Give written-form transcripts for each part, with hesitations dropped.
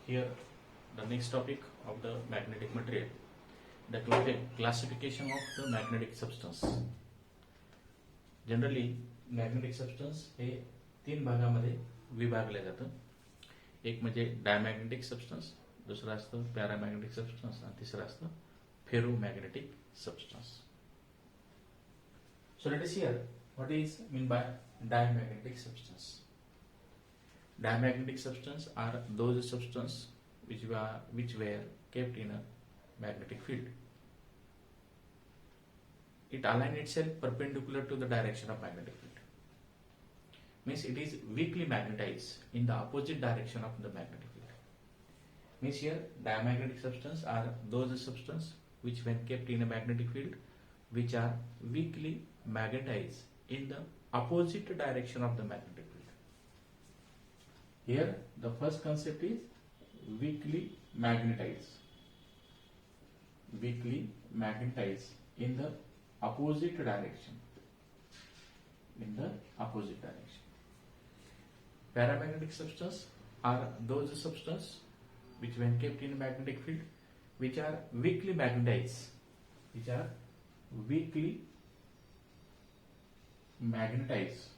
Here, the next topic of the magnetic material, the classification of the magnetic substance. Generally magnetic substance हे 3 भागामध्ये विभागले जातं. एक म्हणजे डायमॅग्नेटिक सबस्टन्स, दुसरं असतं पॅरामॅग्नेटिक सबस्टन्स आणि तिसरं असतं ferromagnetic substance. So let us hear what is mean by diamagnetic substance. Diamagnetic substance are those substances which were kept in a magnetic field. It aligns itself perpendicular to the direction of magnetic field. Means it is weakly magnetized in the opposite direction of the magnetic field. Means here diamagnetic substances are those substances which when kept in a magnetic field which are weakly magnetized in the opposite direction of the magnetic field. Here the first concept is weakly magnetized. Weakly magnetized in the opposite direction. In the opposite direction. Paramagnetic substances are those substances which when kept in a magnetic field which are weakly magnetized. Which are weakly magnetized.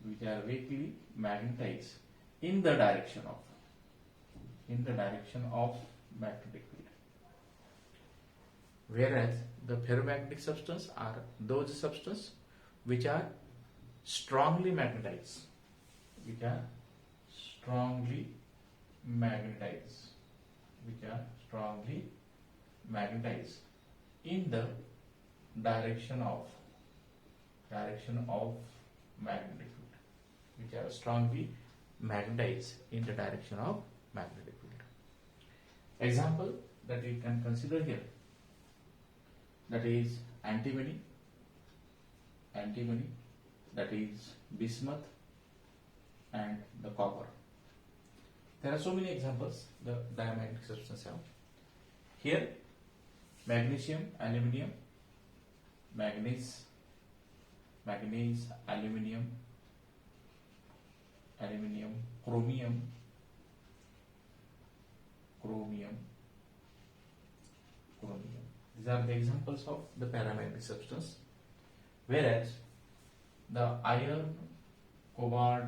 Which are weakly magnetized in the direction of magnetic field. Whereas the ferromagnetic substances are those substances which are strongly magnetized. Which are strongly magnetized. Which are strongly magnetized in the direction of magnetic field. Which are strongly magnetized in the direction of magnetic field. Example that we can consider here, that is antimony, that is bismuth and the copper. There are so many examples the diamagnetic substances have. Here magnesium, aluminium, manganese, aluminium, chromium, These are the examples of the paramagnetic substance. Whereas the iron, cobalt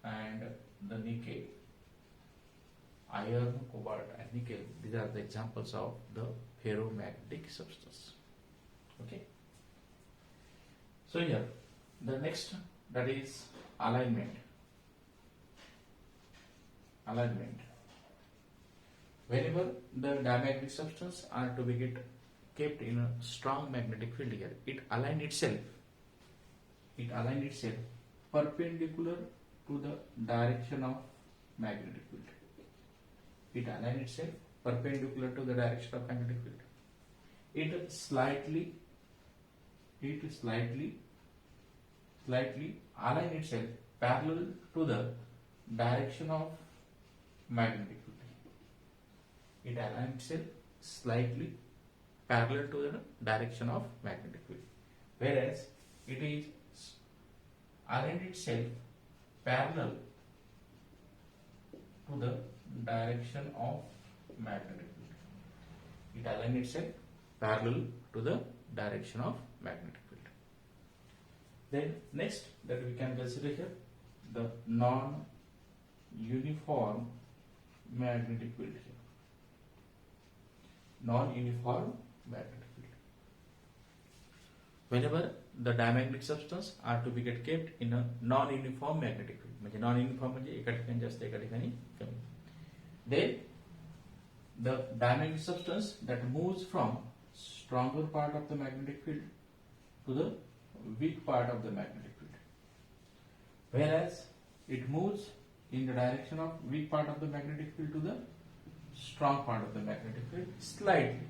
and the nickel, these are the examples of the ferromagnetic substance. Okay. So here the next, that is alignment. Whenever the diamagnetic substance are to be kept in a strong magnetic field, here it aligns itself perpendicular to the direction of magnetic field. It aligns itself perpendicular to the direction of magnetic field. It slightly align itself parallel to the direction of magnetic field. It aligns itself slightly parallel to the direction of magnetic field. Whereas it is aligned itself parallel to the direction of magnetic field. It aligns itself parallel to the direction of magnetic field. Then next that we can consider here, the non-uniform magnetic field here. Non-uniform magnetic field. Whenever the diamagnetic substance are to be kept in a non-uniform magnetic field, म्हणजे non-uniform म्हणजे एका ठिकाणी जास्त एका ठिकाणी कमी. Then the diamagnetic substance that moves from stronger part of the magnetic field to the weak part of the magnetic field. Whereas it moves in the direction of weak part of the magnetic field to the strong part of the magnetic field slightly.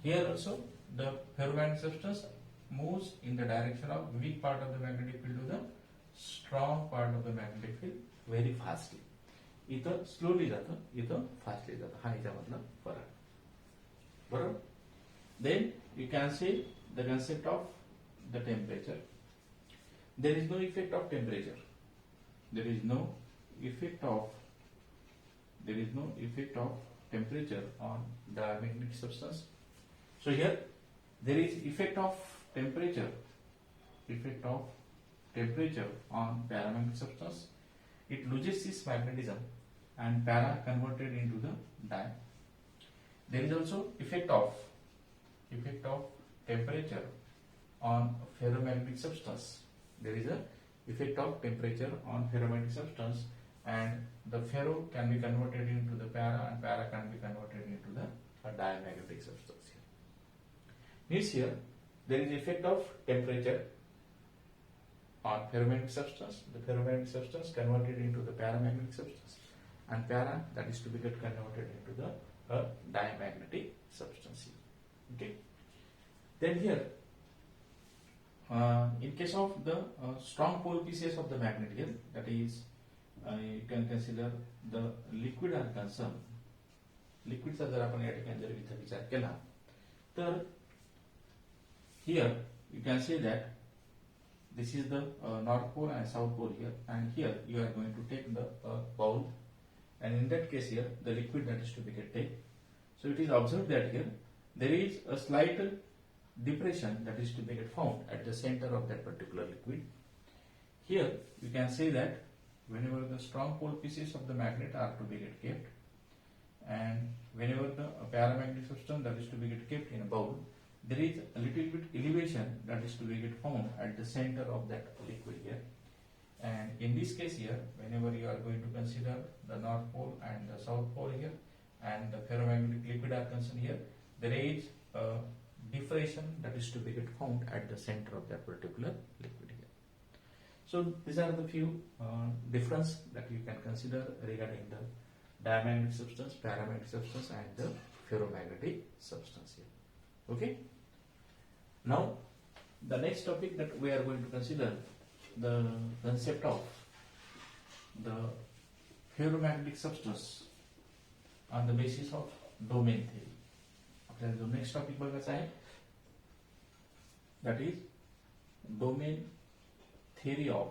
Here also the ferromagnetic substance moves in the direction of weak part of the magnetic field to the strong part of the magnetic field very fastly. इथं slowly जातं, इथं fastly जातं. हा याच्यामधला फरक. बरोबर? Then you can see the concept of the temperature. There is no effect of temperature. There is no effect of temperature on diamagnetic substance. So here there is effect of temperature on paramagnetic substance. It loses its magnetism and para converted into the di. There is also effect of temperature on ferromagnetic substance. There is a effect of temperature on ferromagnetic substance, and the ferro can be converted into the para, and para can be converted into the diamagnetic substance. Means here there is effect of temperature on ferromagnetic substance. The ferromagnetic substance converted into the paramagnetic substance, and para, that is to be get converted into the diamagnetic substance. Okay. Then here, in case of the strong pole pieces of the magnet here, that is, you can consider the liquid are concerned. लिक्विडचा जर आपण या ठिकाणी जर इथे विचार केला तर here you can say that this is the north pole and south pole here, and here you are going to take the bowl, and in that case here the liquid that is to be taken. So it is observed that here there is a slight depression that is to be found at the center of that particular liquid. Here you can say that whenever the strong pole pieces of the magnet are to be kept, and whenever the paramagnetic substance that is to be kept in a bowl, there is a little bit elevation that is to be found at the center of that liquid here. And in this case here, whenever you are going to consider the north pole and the south pole here, and the ferromagnetic liquid are concerned here, there is a depression that is to be found at the center of that particular liquid here. So these are the few difference that you can consider regarding the diamagnetic substance, paramagnetic substance, and the ferromagnetic substance here. Okay. Now the next topic that we are going to consider, the concept of the ferromagnetic substance on the basis of domain theory. आपल्याला जो next topic बघायचा आहे, that is domain theory of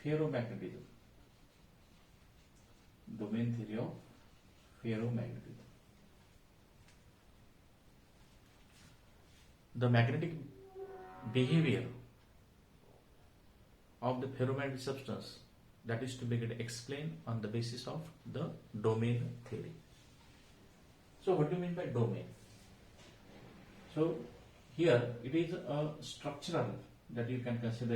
ferromagnetism. Domain theory of ferromagnetism. The magnetic behavior of the ferromagnetic substance that is to be explained on the basis of the domain theory. So what do you mean by domain? So here it is a structural that you can consider here.